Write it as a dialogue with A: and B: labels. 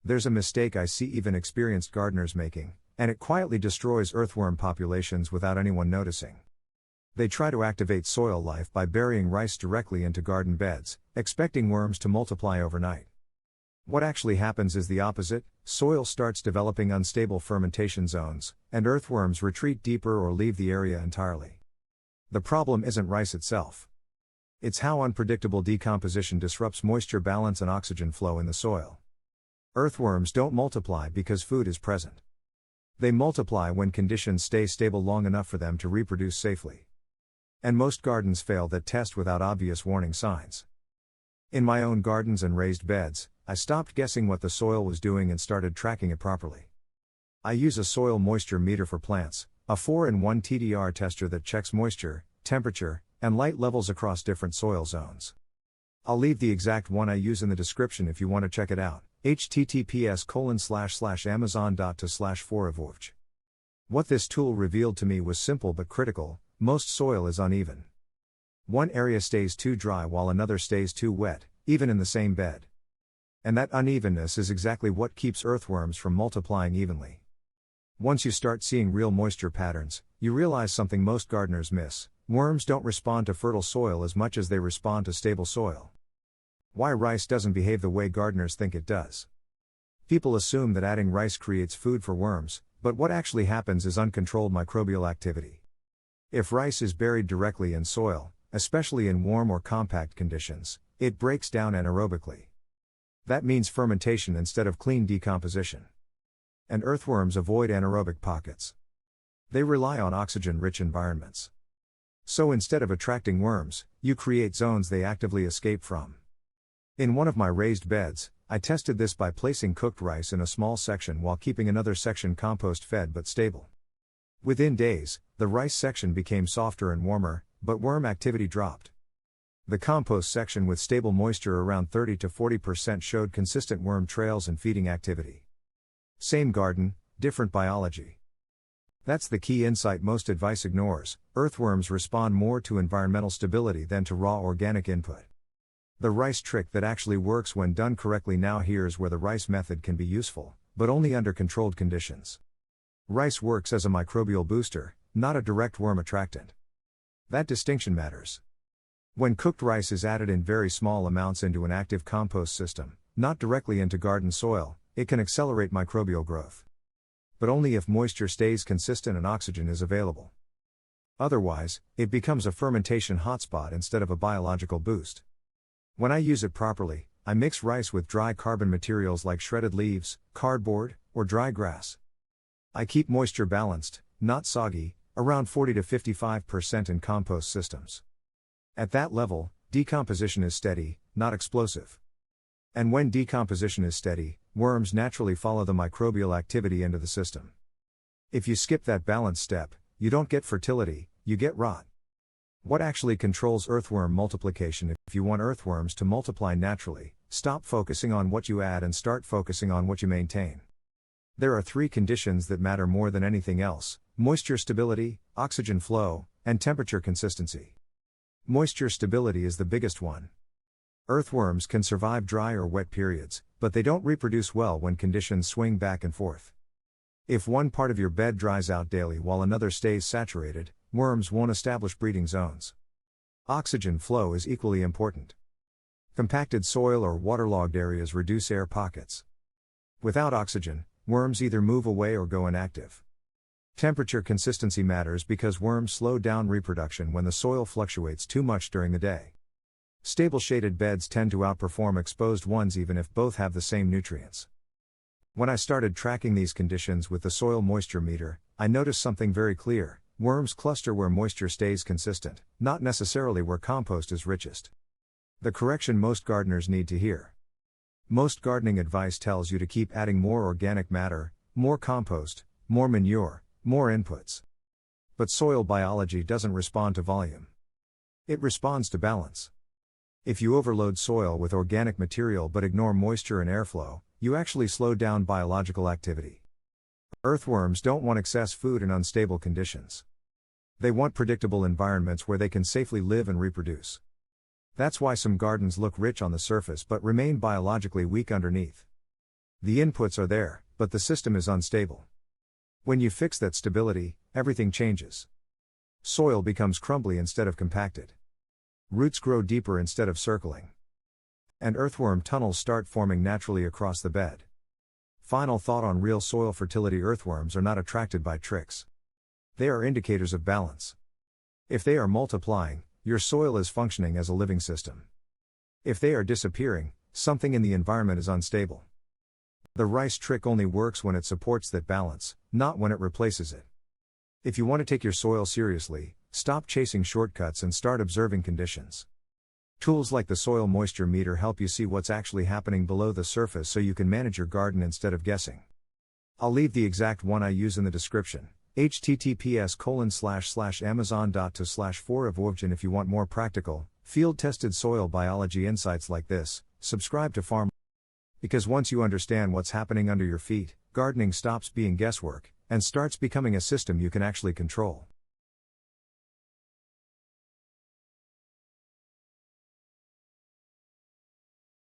A: There's a mistake I see even experienced gardeners making, and it quietly destroys earthworm populations without anyone noticing. They try to activate soil life by burying rice directly into garden beds, expecting worms to multiply overnight. What actually happens is the opposite: soil starts developing unstable fermentation zones, and earthworms retreat deeper or leave the area entirely. The problem isn't rice itself. It's how unpredictable decomposition disrupts moisture balance and oxygen flow in the soil. Earthworms don't multiply because food is present. They multiply when conditions stay stable long enough for them to reproduce safely. And most gardens fail that test without obvious warning signs. In my own gardens and raised beds, I stopped guessing what the soil was doing and started tracking it properly. I use a soil moisture meter for plants, a 4-in-1 TDR tester that checks moisture, temperature, and light levels across different soil zones. I'll leave the exact one I use in the description if you want to check it out. https://amazon.to/4evolved. What this tool revealed to me was simple but critical: most soil is uneven. One area stays too dry while another stays too wet, even in the same bed. And that unevenness is exactly what keeps earthworms from multiplying evenly. Once you start seeing real moisture patterns, you realize something most gardeners miss: worms don't respond to fertile soil as much as they respond to stable soil. Why rice doesn't behave the way gardeners think it does. People assume that adding rice creates food for worms, but what actually happens is uncontrolled microbial activity. If rice is buried directly in soil, especially in warm or compact conditions, it breaks down anaerobically. That means fermentation instead of clean decomposition. And earthworms avoid anaerobic pockets. They rely on oxygen-rich environments. So instead of attracting worms, you create zones they actively escape from. In one of my raised beds, I tested this by placing cooked rice in a small section while keeping another section compost-fed but stable. Within days, the rice section became softer and warmer, but worm activity dropped. The compost section with stable moisture around 30 to 40% showed consistent worm trails and feeding activity. Same garden, different biology. That's the key insight most advice ignores: earthworms respond more to environmental stability than to raw organic input. The rice trick that actually works when done correctly. Now here's where the rice method can be useful, but only under controlled conditions. Rice works as a microbial booster, not a direct worm attractant. That distinction matters. When cooked rice is added in very small amounts into an active compost system, not directly into garden soil, it can accelerate microbial growth. But only if moisture stays consistent and oxygen is available. Otherwise, it becomes a fermentation hotspot instead of a biological boost. When I use it properly, I mix rice with dry carbon materials like shredded leaves, cardboard, or dry grass. I keep moisture balanced, not soggy, around 40 to 55% in compost systems. At that level, decomposition is steady, not explosive. And when decomposition is steady, worms naturally follow the microbial activity into the system. If you skip that balance step, you don't get fertility, you get rot. What actually controls earthworm multiplication? If you want earthworms to multiply naturally, stop focusing on what you add and start focusing on what you maintain. There are 3 conditions that matter more than anything else: moisture stability, oxygen flow, and temperature consistency. Moisture stability is the biggest one. Earthworms can survive dry or wet periods, but they don't reproduce well when conditions swing back and forth. If one part of your bed dries out daily while another stays saturated, worms won't establish breeding zones. Oxygen flow is equally important. Compacted soil or waterlogged areas reduce air pockets. Without oxygen, worms either move away or go inactive. Temperature consistency matters because worms slow down reproduction when the soil fluctuates too much during the day. Stable shaded beds tend to outperform exposed ones even if both have the same nutrients. When I started tracking these conditions with the soil moisture meter, I noticed something very clear: worms cluster where moisture stays consistent, not necessarily where compost is richest. The correction most gardeners need to hear. Most gardening advice tells you to keep adding more organic matter, more compost, more manure, more inputs. But soil biology doesn't respond to volume. It responds to balance. If you overload soil with organic material but ignore moisture and airflow, you actually slow down biological activity. Earthworms don't want excess food in unstable conditions. They want predictable environments where they can safely live and reproduce. That's why some gardens look rich on the surface but remain biologically weak underneath. The inputs are there, but the system is unstable. When you fix that stability, everything changes. Soil becomes crumbly instead of compacted. Roots grow deeper instead of circling. And earthworm tunnels start forming naturally across the bed. Final thought on real soil fertility: earthworms are not attracted by tricks. They are indicators of balance. If they are multiplying, your soil is functioning as a living system. If they are disappearing, something in the environment is unstable. The rice trick only works when it supports that balance, not when it replaces it. If you want to take your soil seriously, stop chasing shortcuts and start observing conditions. Tools like the soil moisture meter help you see what's actually happening below the surface so you can manage your garden instead of guessing. I'll leave the exact one I use in the description, https://amazon.to/4evolved. And if you want more practical, field-tested soil biology insights like this, subscribe to Farm. Because once you understand what's happening under your feet, gardening stops being guesswork and starts becoming a system you can actually control.